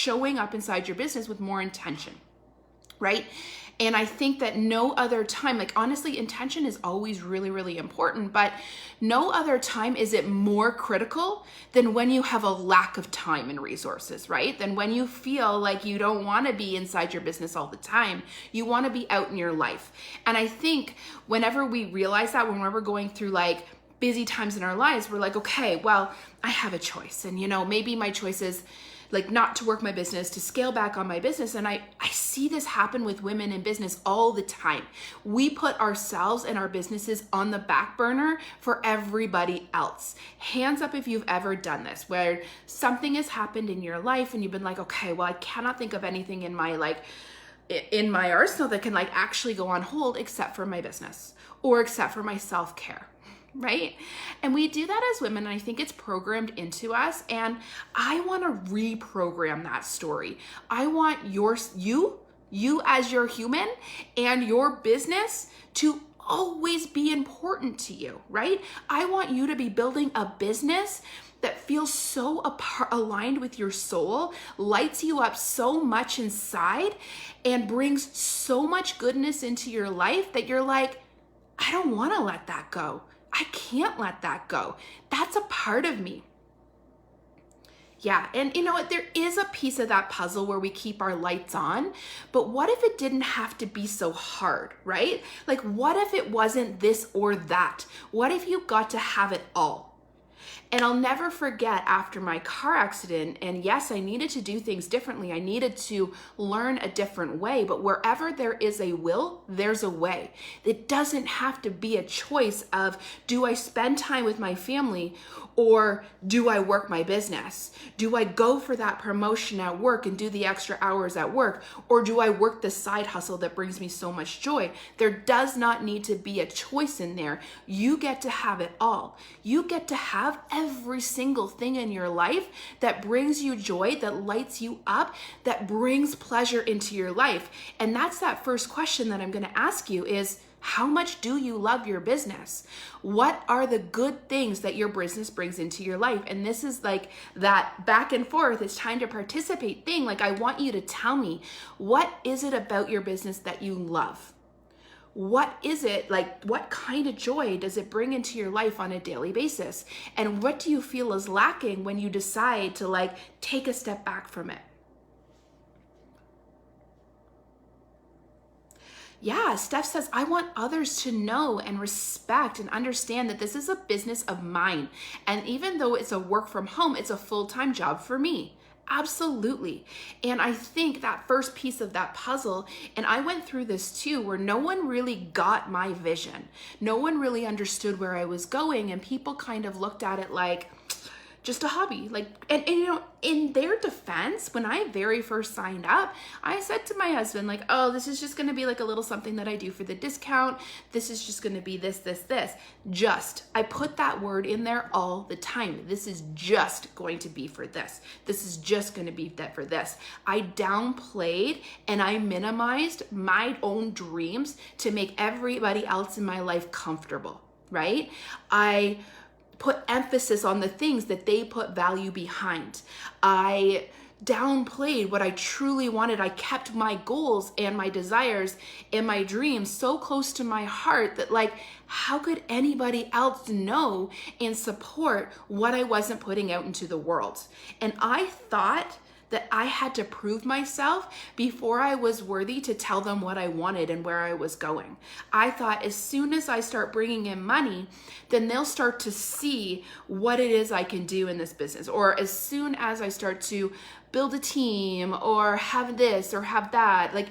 showing up inside your business with more intention, right? And I think that no other time, like honestly, intention is always really, really important, but no other time is it more critical than when you have a lack of time and resources, right? Than when you feel like you don't want to be inside your business all the time. You want to be out in your life. And I think whenever we realize that, when we're going through like busy times in our lives, we're like, okay, well, I have a choice. And maybe my choice is like not to work my business, to scale back on my business. And I see this happen with women in business all the time. We put ourselves and our businesses on the back burner for everybody else. Hands up if you've ever done this, where something has happened in your life and you've been like, okay, well, I cannot think of anything in my arsenal that can like actually go on hold except for my business or except for my self-care. Right? And we do that as women, and I think it's programmed into us, and I want to reprogram that story. I want you as your human and your business to always be important to you, right? I want you to be building a business that feels so aligned with your soul, lights you up so much inside, and brings so much goodness into your life that you're like, I don't want to let that go. I can't let that go. That's a part of me. Yeah, and you know what? There is a piece of that puzzle where we keep our lights on, but what if it didn't have to be so hard, right? Like, what if it wasn't this or that? What if you got to have it all? And I'll never forget after my car accident, and yes, I needed to do things differently. I needed to learn a different way, but wherever there is a will, there's a way. It doesn't have to be a choice of, do I spend time with my family or do I work my business? Do I go for that promotion at work and do the extra hours at work? Or do I work the side hustle that brings me so much joy? There does not need to be a choice in there. You get to have it all. You get to have every single thing in your life that brings you joy, that lights you up, that brings pleasure into your life. And that's that first question that I'm going to ask you is, how much do you love your business? What are the good things that your business brings into your life? And this is like that back and forth, it's time to participate thing. Like, I want you to tell me, what is it about your business that you love? What is it, like, what kind of joy does it bring into your life on a daily basis? And what do you feel is lacking when you decide to like take a step back from it? Yeah, Steph says, I want others to know and respect and understand that this is a business of mine. And even though it's a work from home, it's a full-time job for me. Absolutely. And I think that first piece of that puzzle, and I went through this too, where no one really got my vision. No one really understood where I was going, and people kind of looked at it like just a hobby. Like, and you know, in their defense, when I very first signed up, I said to my husband, like, oh, this is just going to be like a little something that I do for the discount. This is just going to be this. Just, I put that word in there all the time. This is just going to be for this. This is just going to be that for this. I downplayed and I minimized my own dreams to make everybody else in my life comfortable, right? I put emphasis on the things that they put value behind. I downplayed what I truly wanted. I kept my goals and my desires and my dreams so close to my heart that, like, how could anybody else know and support what I wasn't putting out into the world? And I thought that I had to prove myself before I was worthy to tell them what I wanted and where I was going. I thought as soon as I start bringing in money, then they'll start to see what it is I can do in this business. Or as soon as I start to build a team or have this or have that, like,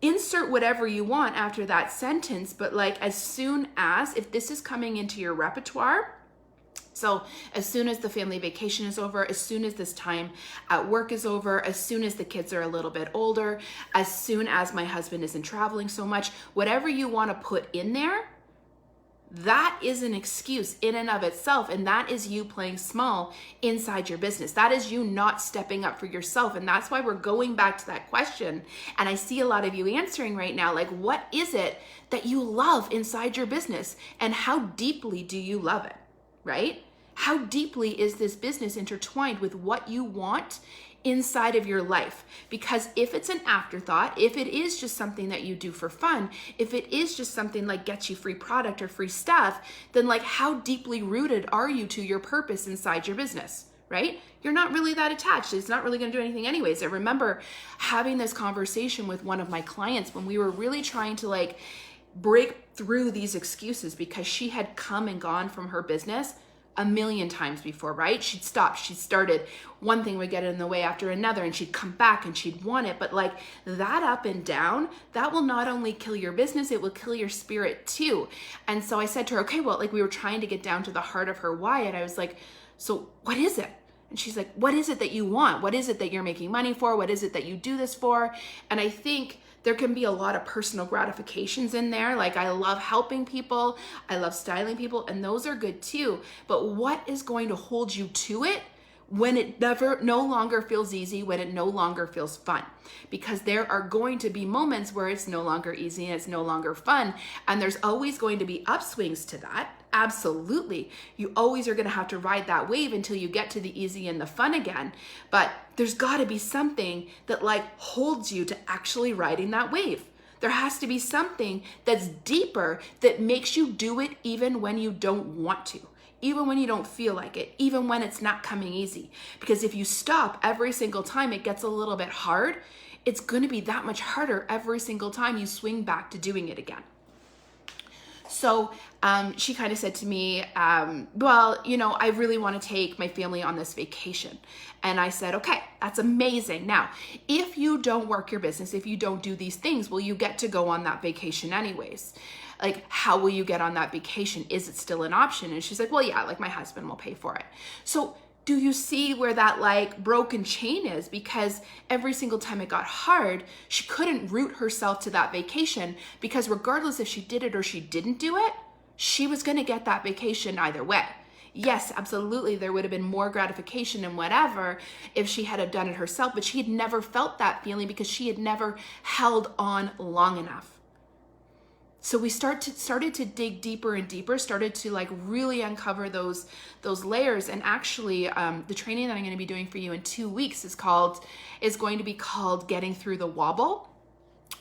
insert whatever you want after that sentence. But like, as soon as, if this is coming into your repertoire, so as soon as the family vacation is over, as soon as this time at work is over, as soon as the kids are a little bit older, as soon as my husband isn't traveling so much, whatever you want to put in there, that is an excuse in and of itself. And that is you playing small inside your business. That is you not stepping up for yourself. And that's why we're going back to that question. And I see a lot of you answering right now, like, what is it that you love inside your business? And how deeply do you love it? Right? How deeply is this business intertwined with what you want inside of your life. Because if it's an afterthought, if it is just something that you do for fun, if it is just something like gets you free product or free stuff, then like how deeply rooted are you to your purpose inside your business, right? You're not really that attached. It's not really going to do anything anyways. I remember having this conversation with one of my clients when we were really trying to like break through these excuses, because she had come and gone from her business a million times before, right? She'd stopped, she'd started, one thing would get in the way after another, and she'd come back and she'd want it. But like that up and down, that will not only kill your business, it will kill your spirit too. And so I said to her, okay, well, like we were trying to get down to the heart of her why. And I was like, so what is it? And she's like, what is it that you want? What is it that you're making money for? What is it that you do this for? And I think there can be a lot of personal gratifications in there. Like I love helping people, I love styling people, and those are good too. But what is going to hold you to it when it no longer feels easy, when it no longer feels fun? Because there are going to be moments where it's no longer easy and it's no longer fun. And there's always going to be upswings to that. Absolutely. You always are going to have to ride that wave until you get to the easy and the fun again. But there's got to be something that like holds you to actually riding that wave. There has to be something that's deeper that makes you do it even when you don't want to, even when you don't feel like it, even when it's not coming easy. Because if you stop every single time it gets a little bit hard, it's going to be that much harder every single time you swing back to doing it again. So she kind of said to me, well, you know, I really want to take my family on this vacation. And I said, okay, that's amazing. Now, if you don't work your business, if you don't do these things, will you get to go on that vacation anyways? Like, how will you get on that vacation? Is it still an option? And she's like, well, yeah, like my husband will pay for it. So do you see where that like broken chain is? Because every single time it got hard, she couldn't root herself to that vacation, because regardless if she did it or she didn't do it, she was going to get that vacation either way. Yes, absolutely, there would have been more gratification and whatever if she had have done it herself, but she had never felt that feeling because she had never held on long enough. So we started to dig deeper and deeper, started to like really uncover those layers. And actually, the training that I'm going to be doing for you in 2 weeks is going to be called Getting Through the Wobble.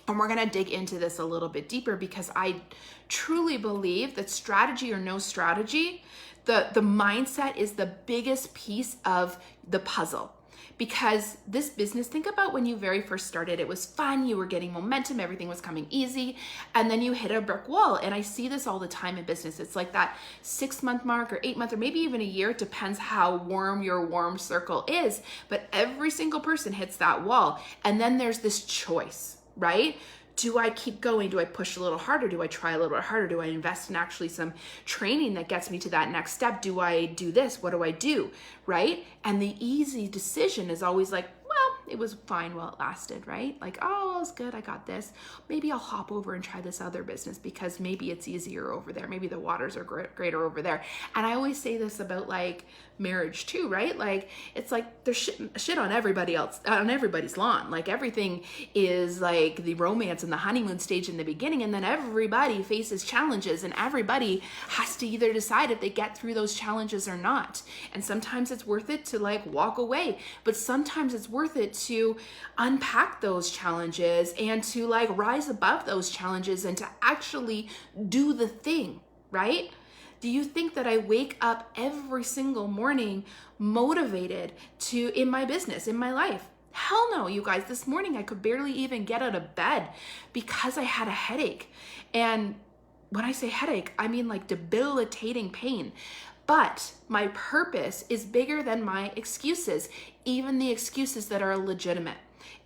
And we're going to dig into this a little bit deeper, because I truly believe that strategy or no strategy, the mindset is the biggest piece of the puzzle. Because this business, think about when you very first started, it was fun, you were getting momentum, everything was coming easy, and then you hit a brick wall. And I see this all the time in business. It's like that 6-month mark or 8 month or maybe even a year. It depends how warm your warm circle is. But every single person hits that wall. And then there's this choice, right? Do I keep going? Do I push a little harder? Do I try a little bit harder? Do I invest in actually some training that gets me to that next step? Do I do this? What do I do? Right? And the easy decision is always like, well, it was fine while it lasted, right? Like, oh, it's good, I got this. Maybe I'll hop over and try this other business because maybe it's easier over there. Maybe the waters are greater over there. And I always say this about like marriage too, right? Like, it's like there's shit on everybody else, on everybody's lawn. Like everything is like the romance and the honeymoon stage in the beginning, and then everybody faces challenges, and everybody has to either decide if they get through those challenges or not. And sometimes it's worth it to like walk away, but sometimes it's worth it to unpack those challenges and to like rise above those challenges and to actually do the thing, right? Do you think that I wake up every single morning motivated in my business, in my life? Hell no, you guys. This morning I could barely even get out of bed because I had a headache. And when I say headache, I mean like debilitating pain. But my purpose is bigger than my excuses, even the excuses that are legitimate,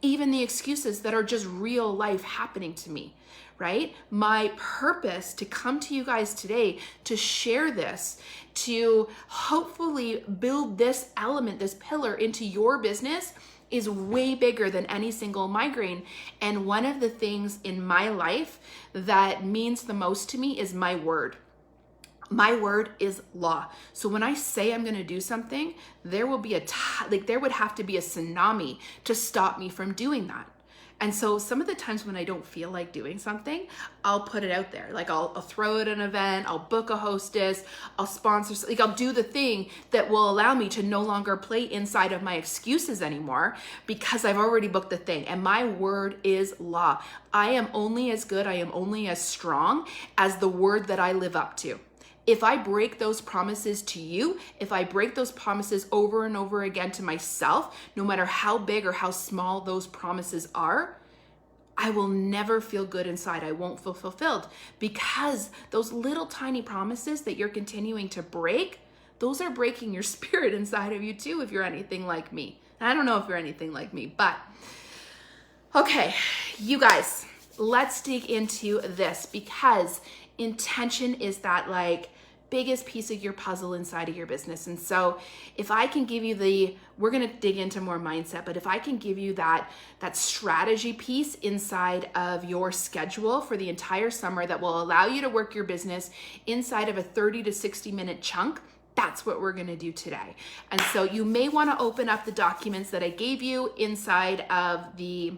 even the excuses that are just real life happening to me, right? My purpose to come to you guys today, to share this, to hopefully build this element, this pillar into your business is way bigger than any single migraine. And one of the things in my life that means the most to me is my word. My word is law. So when I say I'm going to do something, there will be there would have to be a tsunami to stop me from doing that. And so some of the times when I don't feel like doing something, I'll put it out there. Like I'll throw it an event, I'll book a hostess, I'll sponsor, like I'll do the thing that will allow me to no longer play inside of my excuses anymore because I've already booked the thing. And my word is law. I am only as good, I am only as strong as the word that I live up to. If I break those promises to you, if I break those promises over and over again to myself, no matter how big or how small those promises are, I will never feel good inside. I won't feel fulfilled because those little tiny promises that you're continuing to break, those are breaking your spirit inside of you too, if you're anything like me. I don't know if you're anything like me, but okay, you guys, let's dig into this because intention is that like biggest piece of your puzzle inside of your business. And so if I can give you we're going to dig into more mindset, but if I can give you that strategy piece inside of your schedule for the entire summer that will allow you to work your business inside of a 30 to 60 minute chunk, that's what we're going to do today. And so you may want to open up the documents that I gave you inside of the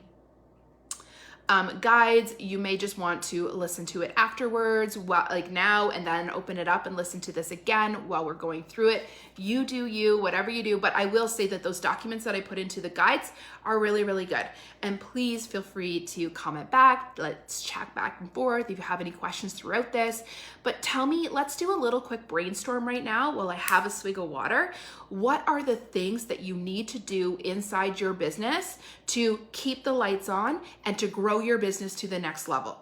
guides. You may just want to listen to it afterwards, like now, and then open it up and listen to this again while we're going through it. You do you, whatever you do. But I will say that those documents that I put into the guides are really, really good. And please feel free to comment back. Let's chat back and forth if you have any questions throughout this. But tell me, let's do a little quick brainstorm right now while I have a swig of water. What are the things that you need to do inside your business to keep the lights on and to grow your business to the next level?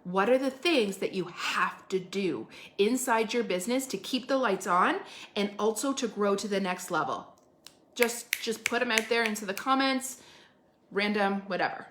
What are the things that you have to do inside your business to keep the lights on and also to grow to the next level? Just put them out there into the comments, random, whatever.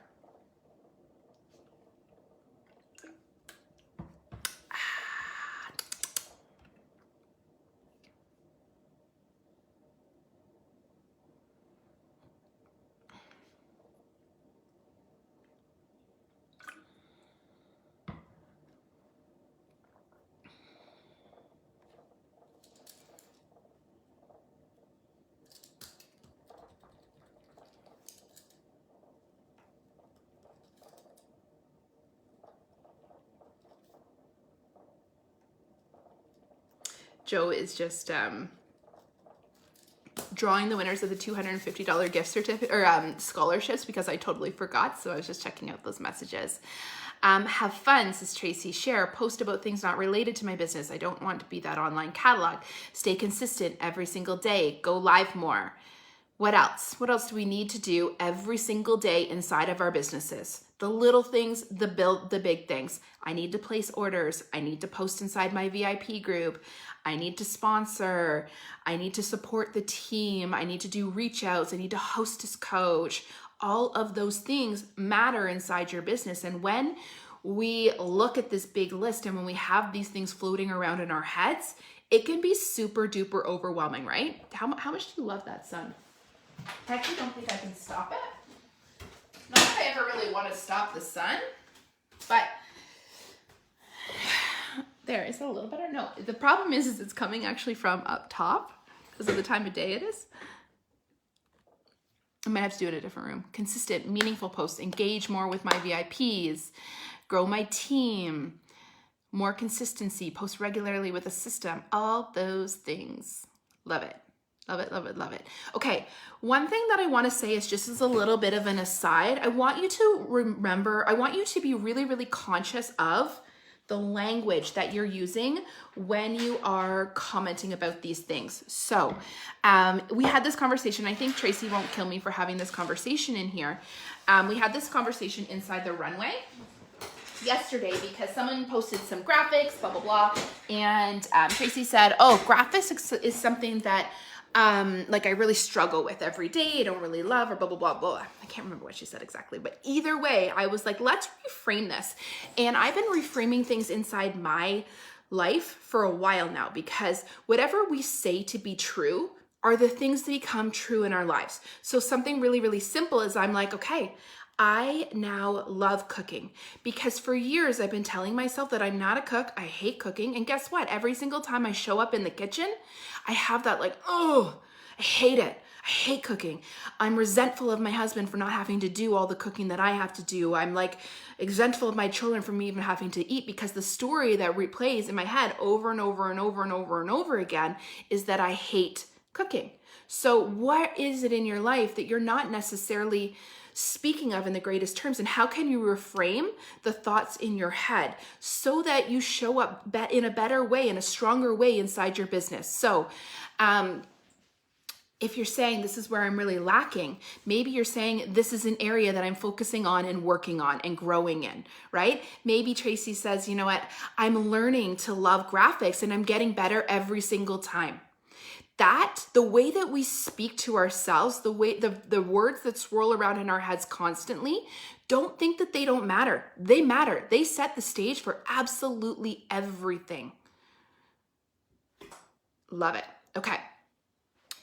Joe is just drawing the winners of the $250 gift certificate or scholarships because I totally forgot. So I was just checking out those messages. Have fun, says Tracy. Share, post about things not related to my business. I don't want to be that online catalog. Stay consistent every single day. Go live more. What else? What else do we need to do every single day inside of our businesses? The little things, the big things. I need to place orders. I need to post inside my VIP group. I need to sponsor. I need to support the team. I need to do reach outs. I need to hostess coach. All of those things matter inside your business. And when we look at this big list and when we have these things floating around in our heads, it can be super duper overwhelming, right? How much do you love that sun? I actually don't think I can stop it. Not that I ever really want to stop the sun, but there, is it a little better? No, the problem is it's coming actually from up top because of the time of day it is. I might have to do it in a different room. Consistent, meaningful posts, engage more with my VIPs, grow my team, more consistency, post regularly with a system, all those things. Love it. Love it, love it, love it. Okay, one thing that I want to say is just as a little bit of an aside, I want you to remember, I want you to be really, really conscious of the language that you're using when you are commenting about these things. So we had this conversation. I think Tracy won't kill me for having this conversation in here. We had this conversation inside the runway yesterday because someone posted some graphics, blah, blah, blah. And Tracy said, oh, graphics is something that like I really struggle with every day. I don't really love or blah, blah, blah, blah. I can't remember what she said exactly, but either way, I was like, let's reframe this. And I've been reframing things inside my life for a while now because whatever we say to be true are the things that become true in our lives. So something really, really simple is I'm like, okay, I now love cooking because for years I've been telling myself that I'm not a cook. I hate cooking. And guess what? Every single time I show up in the kitchen, I have that like, oh, I hate it. I hate cooking. I'm resentful of my husband for not having to do all the cooking that I have to do. I'm like resentful of my children for me even having to eat, because the story that replays in my head over and over and over and over and over again is that I hate cooking. So what is it in your life that you're not necessarily speaking of in the greatest terms, and how can you reframe the thoughts in your head so that you show up in a better way, in a stronger way inside your business? So if you're saying this is where I'm really lacking, maybe you're saying this is an area that I'm focusing on and working on and growing in, right? Maybe Tracy says, you know what, I'm learning to love graphics and I'm getting better every single time. The way that we speak to ourselves, the way the words that swirl around in our heads constantly, don't think that they don't matter. They matter. They set the stage for absolutely everything. Love it. Okay.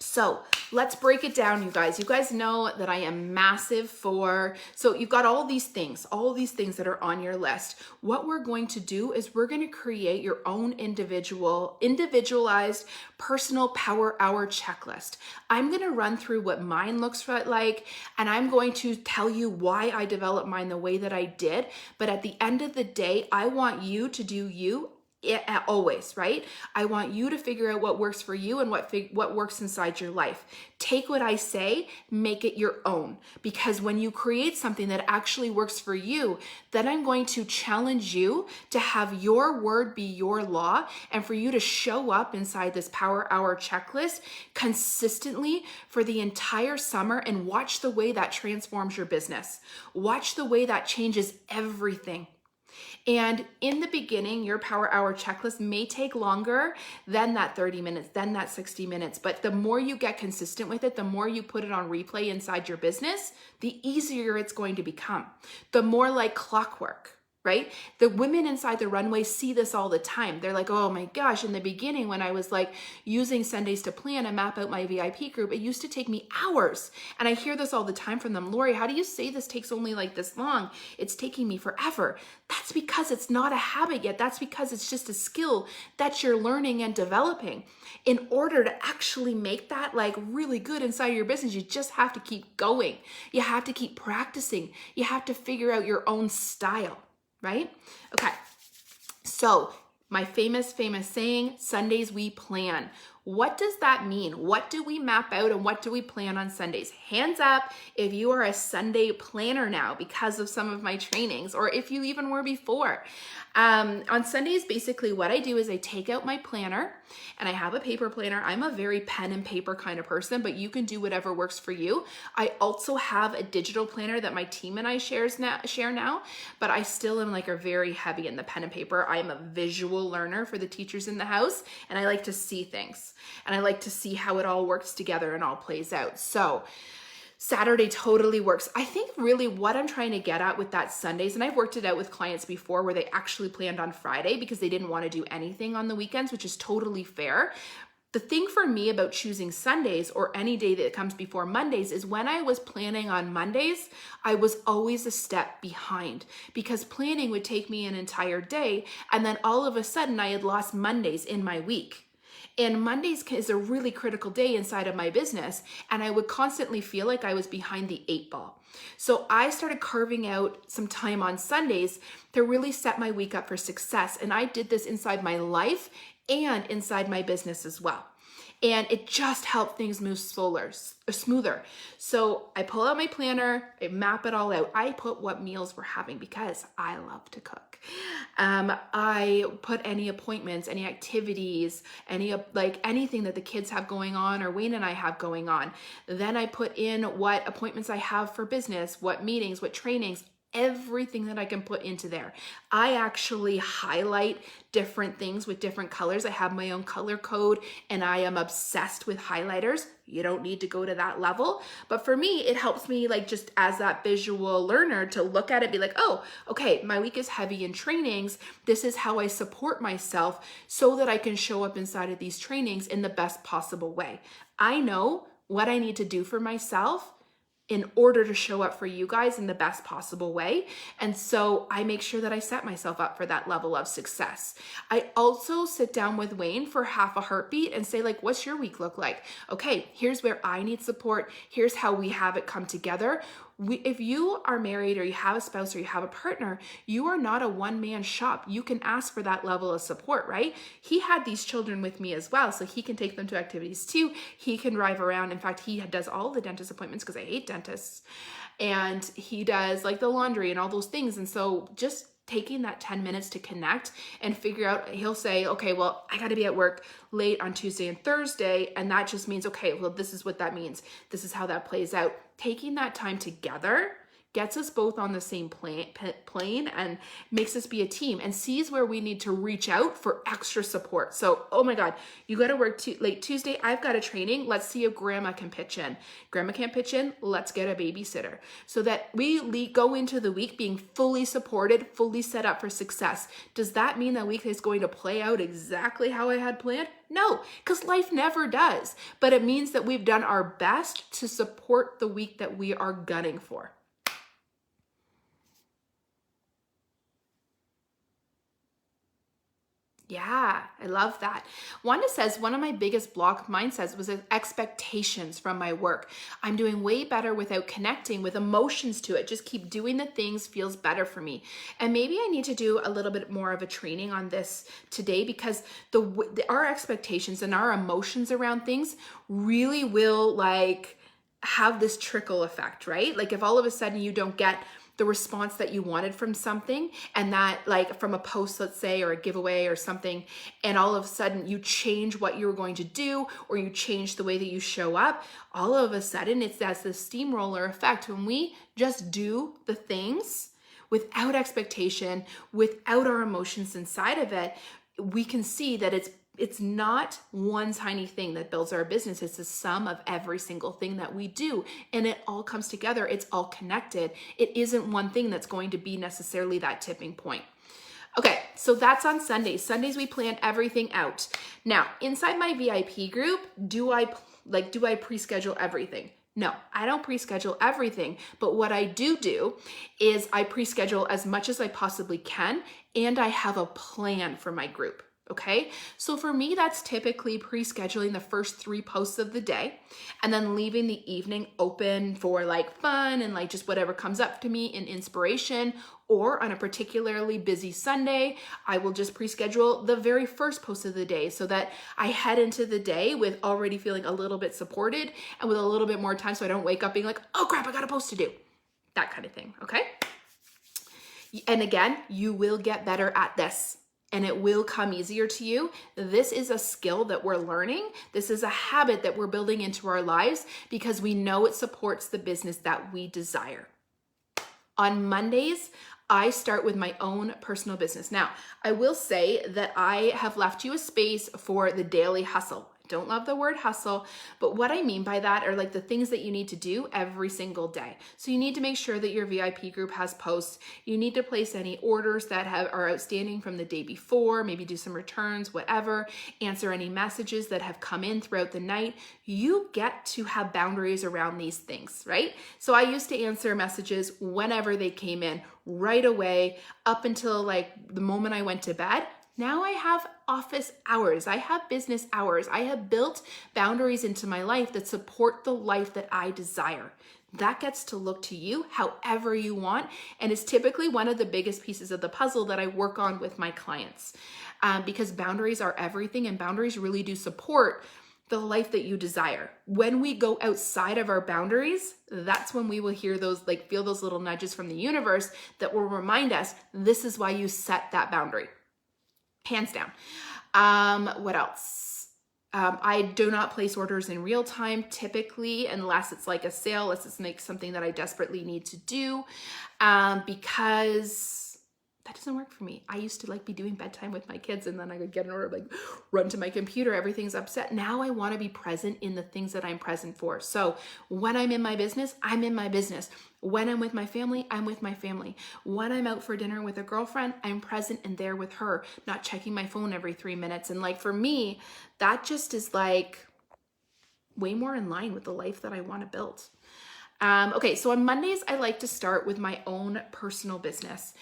So let's break it down, you guys. You guys know that I am massive so you've got all these things that are on your list. What we're going to do is we're going to create your own individualized personal power hour checklist. I'm going to run through what mine looks like, and I'm going to tell you why I developed mine the way that I did. But at the end of the day, I want you to do you. Always, right? I want you to figure out what works for you and what works inside your life. Take what I say, make it your own. Because when you create something that actually works for you, then I'm going to challenge you to have your word be your law, and for you to show up inside this power hour checklist consistently for the entire summer, and watch the way that transforms your business. Watch the way that changes everything. And in the beginning, your power hour checklist may take longer than that 30 minutes, than that 60 minutes. But the more you get consistent with it, the more you put it on replay inside your business, the easier it's going to become. The more like clockwork, right? The women inside the runway see this all the time. They're like, oh my gosh, in the beginning when I was like using Sundays to plan and map out my VIP group, it used to take me hours. And I hear this all the time from them. Lori, how do you say this takes only like this long? It's taking me forever. That's because it's not a habit yet. That's because it's just a skill that you're learning and developing. In order to actually make that like really good inside your business, you just have to keep going. You have to keep practicing. You have to figure out your own style. Right? Okay. So my famous saying, Sundays we plan. What does that mean? What do we map out and what do we plan on Sundays? Hands up if you are a Sunday planner now because of some of my trainings, or if you even were before. On Sundays, basically what I do is I take out my planner and I have a paper planner. I'm a very pen and paper kind of person, but you can do whatever works for you. I also have a digital planner that my team and I share now, but I still am like a very heavy in the pen and paper. I'm a visual learner for the teachers in the house, and I like to see things and I like to see how it all works together and all plays out. So Saturday totally works. I think really what I'm trying to get at with that Sundays, and I've worked it out with clients before where they actually planned on Friday because they didn't want to do anything on the weekends, which is totally fair. The thing for me about choosing Sundays or any day that comes before Mondays is when I was planning on Mondays, I was always a step behind because planning would take me an entire day, and then all of a sudden I had lost Mondays in my week. And Mondays is a really critical day inside of my business, and I would constantly feel like I was behind the 8 ball. So I started carving out some time on Sundays to really set my week up for success. And I did this inside my life and inside my business as well. And it just helped things move smoother. So I pull out my planner, I map it all out. I put what meals we're having because I love to cook. I put any appointments, any activities, anything that the kids have going on or Wayne and I have going on. Then I put in what appointments I have for business, what meetings, what trainings, everything that I can put into there. I actually highlight different things with different colors. I have my own color code and I am obsessed with highlighters. You don't need to go to that level, but for me, it helps me like just as that visual learner to look at it, be like, oh, okay, my week is heavy in trainings. This is how I support myself so that I can show up inside of these trainings in the best possible way. I know what I need to do for myself in order to show up for you guys in the best possible way. And so I make sure that I set myself up for that level of success. I also sit down with Wayne for half a heartbeat and say, like, what's your week look like? Okay, here's where I need support. Here's how we have it come together. If you are married or you have a spouse or you have a partner, you are not a one-man shop. You can ask for that level of support, right? He had these children with me as well, so he can take them to activities too. He can drive around. In fact, he does all the dentist appointments because I hate dentists. And he does like the laundry and all those things. And so just taking that 10 minutes to connect and figure out, he'll say, okay, well, I got to be at work late on Tuesday and Thursday. And that just means, okay, well, this is what that means. This is how that plays out. Taking that time together gets us both on the same plane and makes us be a team and sees where we need to reach out for extra support. So, oh my God, you got to work late Tuesday. I've got a training. Let's see if grandma can pitch in. Grandma can't pitch in. Let's get a babysitter so that we go into the week being fully supported, fully set up for success. Does that mean that week is going to play out exactly how I had planned? No, because life never does. But it means that we've done our best to support the week that we are gunning for. Yeah, I love that. Wanda says, one of my biggest block mindsets was expectations from my work. I'm doing way better without connecting with emotions to it. Just keep doing the things feels better for me. And maybe I need to do a little bit more of a training on this today because our expectations and our emotions around things really will like have this trickle effect, right? Like if all of a sudden you don't get the response that you wanted from something and that like from a post, let's say, or a giveaway or something, and all of a sudden you change what you were going to do or you change the way that you show up, all of a sudden that's the steamroller effect. When we just do the things without expectation, without our emotions inside of it, we can see that it's not one tiny thing that builds our business. It's the sum of every single thing that we do. And it all comes together. It's all connected. It isn't one thing that's going to be necessarily that tipping point. Okay, so that's on Sundays. Sundays, we plan everything out. Now, inside my VIP group, do I pre-schedule everything? No, I don't pre-schedule everything, but what I do is I pre-schedule as much as I possibly can, and I have a plan for my group. Okay, so for me, that's typically pre-scheduling the first 3 posts of the day and then leaving the evening open for like fun and like just whatever comes up to me in inspiration. Or on a particularly busy Sunday, I will just pre-schedule the very first post of the day so that I head into the day with already feeling a little bit supported and with a little bit more time so I don't wake up being like, oh crap, I got a post to do. That kind of thing, okay? And again, you will get better at this. And it will come easier to you. This is a skill that we're learning. This is a habit that we're building into our lives because we know it supports the business that we desire. On Mondays, I start with my own personal business. Now, I will say that I have left you a space for the daily hustle. Don't love the word hustle, but what I mean by that are like the things that you need to do every single day. So you need to make sure that your VIP group has posts. You need to place any orders that are outstanding from the day before, maybe do some returns, whatever, answer any messages that have come in throughout the night. You get to have boundaries around these things, right? So I used to answer messages whenever they came in right away up until like the moment I went to bed. Now I have office hours, I have business hours, I have built boundaries into my life that support the life that I desire. That gets to look to you however you want, and it's typically one of the biggest pieces of the puzzle that I work on with my clients because boundaries are everything, and boundaries really do support the life that you desire. When we go outside of our boundaries, that's when we will hear those, like feel those little nudges from the universe that will remind us, this is why you set that boundary. Hands down. What else? I do not place orders in real time typically, unless it's like a sale, unless it's like something that I desperately need to do, because that doesn't work for me. I used to like be doing bedtime with my kids and then I would get an order, like run to my computer, everything's upset. Now I want to be present in the things that I'm present for. So when I'm in my business, I'm in my business. When I'm with my family, I'm with my family. When I'm out for dinner with a girlfriend, I'm present and there with her, not checking my phone every 3 minutes. And like for me, that just is like way more in line with the life that I want to build. Okay, so on Mondays, I like to start with my own personal business.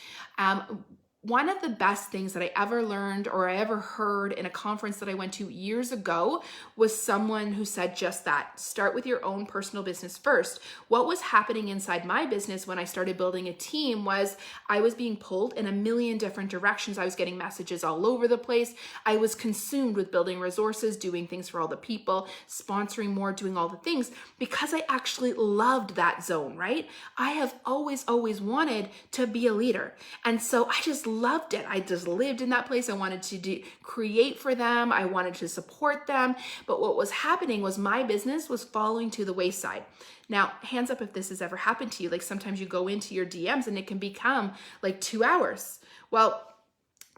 One of the best things that I ever learned or I ever heard in a conference that I went to years ago was someone who said just that. Start with your own personal business first. What was happening inside my business when I started building a team was I was being pulled in a million different directions. I was getting messages all over the place. I was consumed with building resources, doing things for all the people, sponsoring more, doing all the things because I actually loved that zone, right? I have always wanted to be a leader. And so I just loved it. I just lived in that place. I wanted to create for them. I wanted to support them. But what was happening was my business was falling to the wayside. Now, hands up if this has ever happened to you. Like sometimes you go into your DMs and it can become like 2 hours. Well,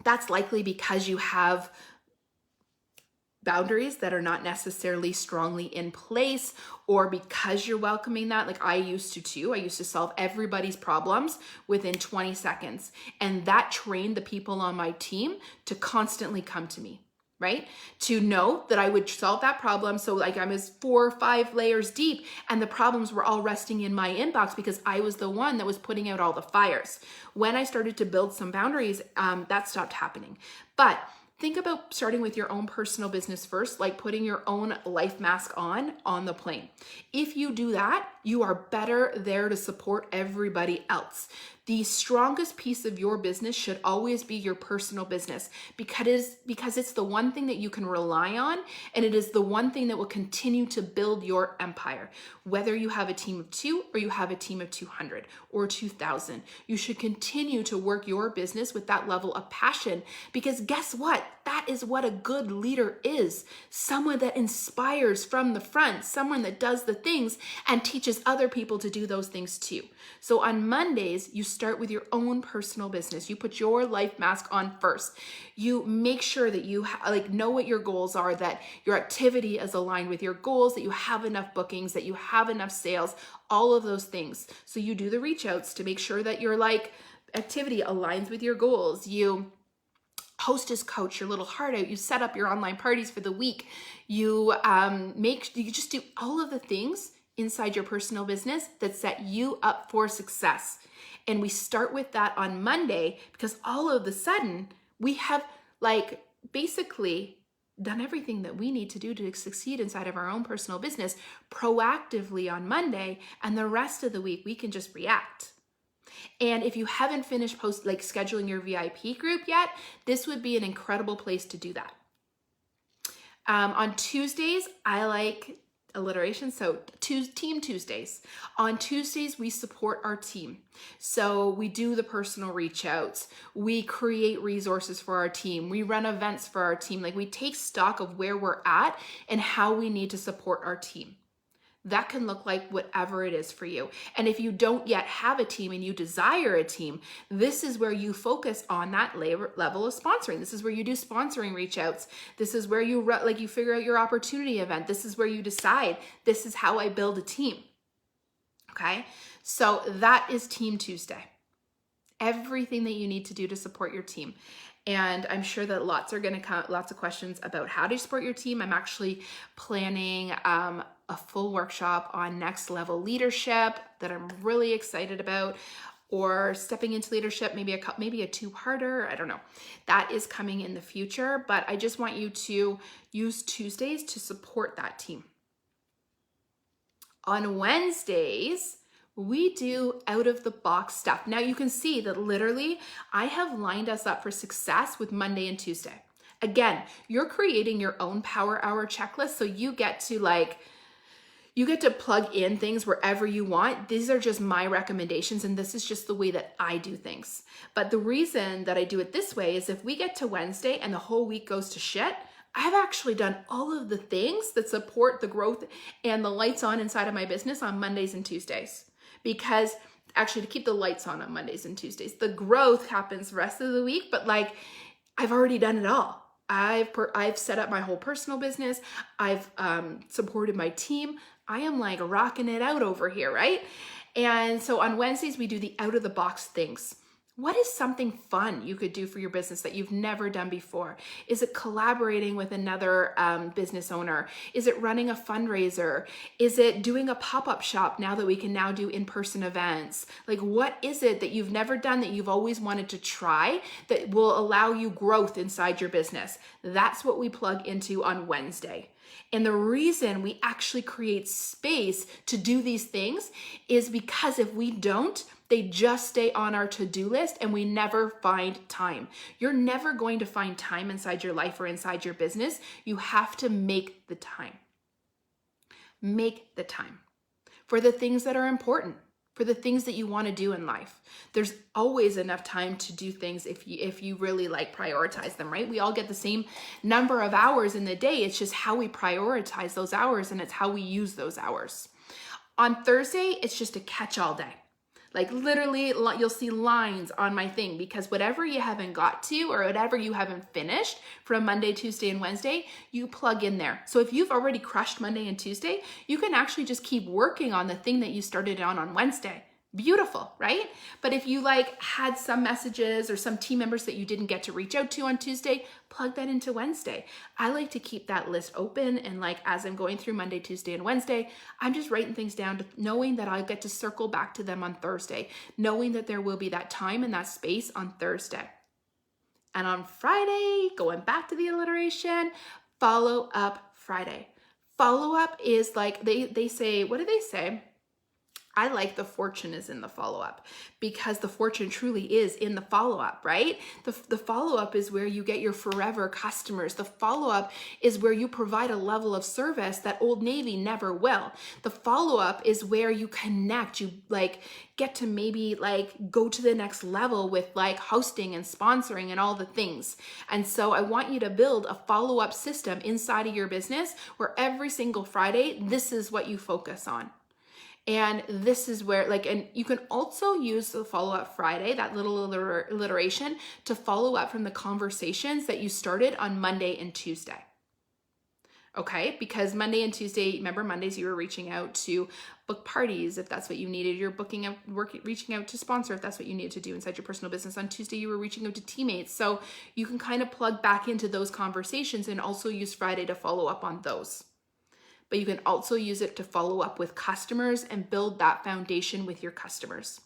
that's likely because you have boundaries that are not necessarily strongly in place, or because you're welcoming that. Like I used to too. I used to solve everybody's problems within 20 seconds. And that trained the people on my team to constantly come to me, right? To know that I would solve that problem. So like I was 4 or 5 layers deep and the problems were all resting in my inbox because I was the one that was putting out all the fires. When I started to build some boundaries, that stopped happening. But think about starting with your own personal business first, like putting your own life mask on the plane. If you do that, you are better there to support everybody else. The strongest piece of your business should always be your personal business because it's the one thing that you can rely on, and it is the one thing that will continue to build your empire. Whether you have a team of 2 or you have a team of 200 or 2,000, you should continue to work your business with that level of passion, because guess what? That is what a good leader is. Someone that inspires from the front, someone that does the things and teaches other people to do those things too. So on Mondays, you start with your own personal business. You put your life mask on first. You make sure that you know what your goals are, that your activity is aligned with your goals, that you have enough bookings, that you have enough sales, all of those things. So you do the reach outs to make sure that your activity aligns with your goals. You hostess coach your little heart out. You set up your online parties for the week. You just do all of the things inside your personal business that set you up for success. And we start with that on Monday because all of a sudden we have basically done everything that we need to do to succeed inside of our own personal business proactively on Monday, and the rest of the week we can just react. And if you haven't finished scheduling your VIP group yet, this would be an incredible place to do that. On Tuesdays, I like alliteration, so Team Tuesdays. On Tuesdays, we support our team. So we do the personal reach outs. We create resources for our team. We run events for our team. We take stock of where we're at and how we need to support our team. That can look like whatever it is for you. And if you don't yet have a team and you desire a team, this is where you focus on that level of sponsoring. This is where you do sponsoring reach outs. This is where you you figure out your opportunity event. This is where you decide, this is how I build a team. Okay? So that is Team Tuesday. Everything that you need to do to support your team. And I'm sure that lots of questions about how to support your team. I'm actually planning a full workshop on next level leadership that I'm really excited about, or stepping into leadership, maybe a 2-parter. I don't know. That is coming in the future, but I just want you to use Tuesdays to support that team. On Wednesdays, we do out of the box stuff. Now you can see that literally I have lined us up for success with Monday and Tuesday. Again, you're creating your own power hour checklist, so you get to plug in things wherever you want. These are just my recommendations, and this is just the way that I do things. But the reason that I do it this way is if we get to Wednesday and the whole week goes to shit, I've actually done all of the things that support the growth and the lights on inside of my business on Mondays and Tuesdays. Because actually, to keep the lights on Mondays and Tuesdays, the growth happens the rest of the week, but I've already done it all. I've set up my whole personal business. I've supported my team. I am rocking it out over here, right? And so on Wednesdays, we do the out of the box things. What is something fun you could do for your business that you've never done before? Is it collaborating with another business owner? Is it running a fundraiser? Is it doing a pop-up shop now that we can now do in-person events? Like, what is it that you've never done that you've always wanted to try that will allow you growth inside your business? That's what we plug into on Wednesday. And the reason we actually create space to do these things is because if we don't, they just stay on our to-do list and we never find time. You're never going to find time inside your life or inside your business. You have to make the time. Make the time for the things that are important, for the things that you want to do in life. There's always enough time to do things if you really like prioritize them, right? We all get the same number of hours in the day. It's just how we prioritize those hours, and it's how we use those hours. On Thursday, it's just a catch-all day. Like literally, you'll see lines on my thing because whatever you haven't got to or whatever you haven't finished from Monday, Tuesday, and Wednesday, you plug in there. So if you've already crushed Monday and Tuesday, you can actually just keep working on the thing that you started on Wednesday. Beautiful, right? But if you had some messages or some team members that you didn't get to reach out to on Tuesday, plug that into Wednesday. I like to keep that list open, and as I'm going through Monday, Tuesday, and Wednesday, I'm just writing things down, knowing that I'll get to circle back to them on Thursday, knowing that there will be that time and that space on Thursday. And on Friday, going back to the alliteration, follow up Friday. Follow up is they say, what do they say? I like the fortune is in the follow-up because the fortune truly is in the follow-up, right? The follow-up is where you get your forever customers. The follow-up is where you provide a level of service that Old Navy never will. The follow-up is where you connect, you get to maybe go to the next level with hosting and sponsoring and all the things. And so I want you to build a follow-up system inside of your business where every single Friday, this is what you focus on. And this is where, and you can also use the follow-up Friday, that little alliteration, to follow up from the conversations that you started on Monday and Tuesday. Okay? Because Monday and Tuesday, remember Mondays you were reaching out to book parties if that's what you needed. You're reaching out to sponsor if that's what you needed to do inside your personal business. On Tuesday, you were reaching out to teammates. So you can kind of plug back into those conversations and also use Friday to follow up on those. But you can also use it to follow up with customers and build that foundation with your customers.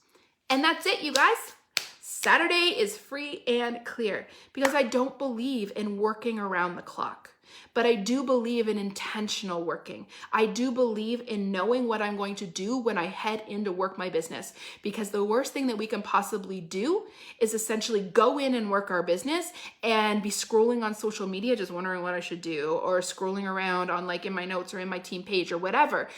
And that's it, you guys. Saturday is free and clear because I don't believe in working around the clock, but I do believe in intentional working. I do believe in knowing what I'm going to do when I head in to work my business, because the worst thing that we can possibly do is essentially go in and work our business and be scrolling on social media, just wondering what I should do, or scrolling around on in my notes or in my team page or whatever.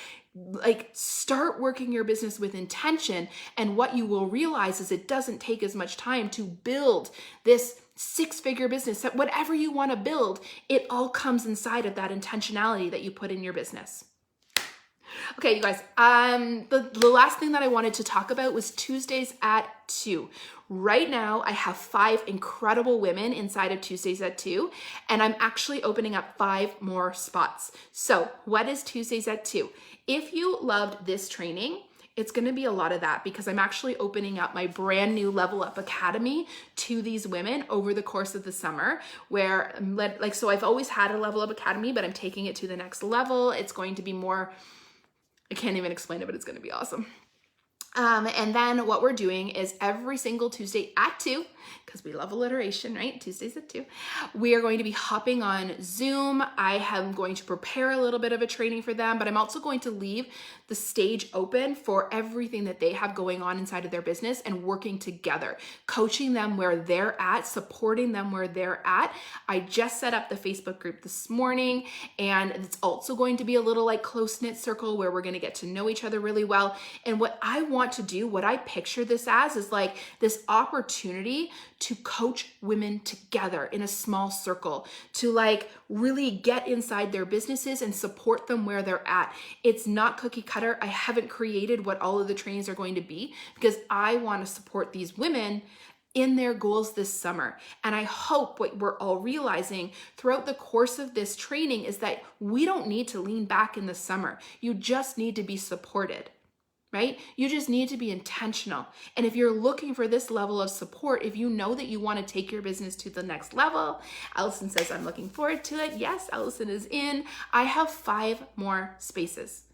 Start working your business with intention, and what you will realize is it doesn't take as much time to build this six-figure business. Whatever you want to build, it all comes inside of that intentionality that you put in your business. Okay, you guys, the last thing that I wanted to talk about was Tuesdays at 2. Right now, I have 5 incredible women inside of Tuesdays at 2, and I'm actually opening up 5 more spots. So what is Tuesdays at 2? If you loved this training, it's going to be a lot of that, because I'm actually opening up my brand new Level Up Academy to these women over the course of the summer, where so I've always had a Level Up Academy, but I'm taking it to the next level. It's going to be more, I can't even explain it, but it's going to be awesome. And then what we're doing is every single Tuesday at 2, because we love alliteration, right? Tuesdays at 2, we are going to be hopping on Zoom. I am going to prepare a little bit of a training for them, but I'm also going to leave the stage open for everything that they have going on inside of their business and working together, coaching them where they're at, supporting them where they're at. I just set up the Facebook group this morning, and it's also going to be a little close-knit circle where we're going to get to know each other really well. And what I want to do, what I picture this as, is this opportunity to coach women together in a small circle, to really get inside their businesses and support them where they're at. It's not cookie cutter. I haven't created what all of the trainings are going to be, because I want to support these women in their goals this summer. And I hope what we're all realizing throughout the course of this training is that we don't need to lean back in the summer. You just need to be supported. right? You just need to be intentional. And if you're looking for this level of support, if you know that you want to take your business to the next level, Allison says, I'm looking forward to it. Yes, Allison is in. I have 5 more spaces.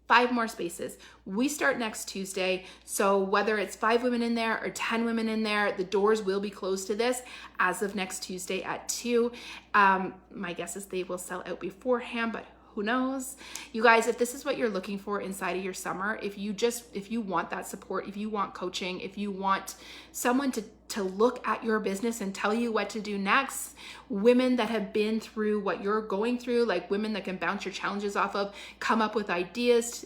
5 more spaces. We start next Tuesday. So whether it's 5 women in there or 10 women in there, the doors will be closed to this as of next Tuesday at 2. My guess is they will sell out beforehand, but who knows? You guys, if this is what you're looking for inside of your summer, if you want that support, if you want coaching, if you want someone to look at your business and tell you what to do next, women that have been through what you're going through, like women that can bounce your challenges off of, come up with ideas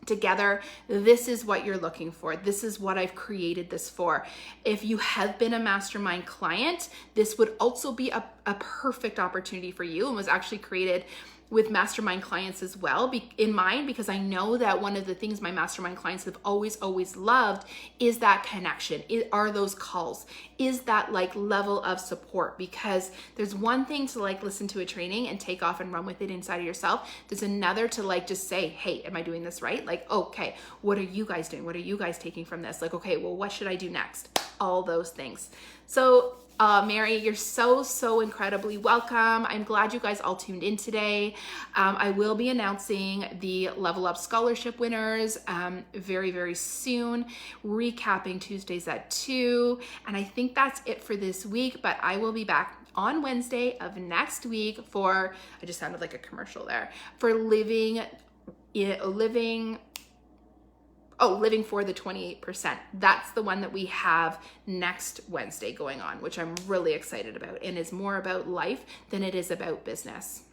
together, this is what you're looking for. This is what I've created this for. If you have been a mastermind client, this would also be a perfect opportunity for you, and was actually created with mastermind clients as well in mind, because I know that one of the things my mastermind clients have always loved is that connection. Are those calls? Is that like level of support? Because there's one thing to like listen to a training and take off and run with it inside of yourself. There's another to like just say, hey, am I doing this right? Like, okay, what are you guys doing? What are you guys taking from this? Like, okay, well, what should I do next? All those things. So Mary, you're so incredibly welcome. I'm glad you guys all tuned in today. I will be announcing the Level Up Scholarship winners very soon, recapping Tuesdays at 2. And I think that's it for this week, but I will be back on Wednesday of next week for, I just sounded like a commercial there, for living for the 28%. That's the one that we have next Wednesday going on, which I'm really excited about, and is more about life than it is about business.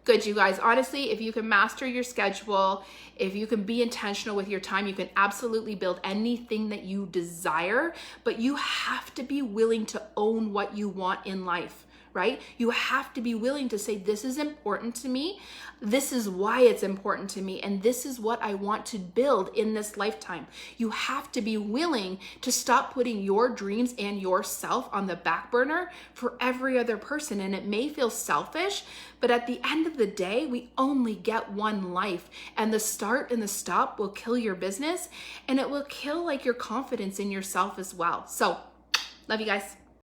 Good, you guys. Honestly, if you can master your schedule, if you can be intentional with your time, you can absolutely build anything that you desire, but you have to be willing to own what you want in life. Right? You have to be willing to say, this is important to me. This is why it's important to me. And this is what I want to build in this lifetime. You have to be willing to stop putting your dreams and yourself on the back burner for every other person. And it may feel selfish, but at the end of the day, we only get one life. And the start and the stop will kill your business, and it will kill like your confidence in yourself as well. So, love you guys.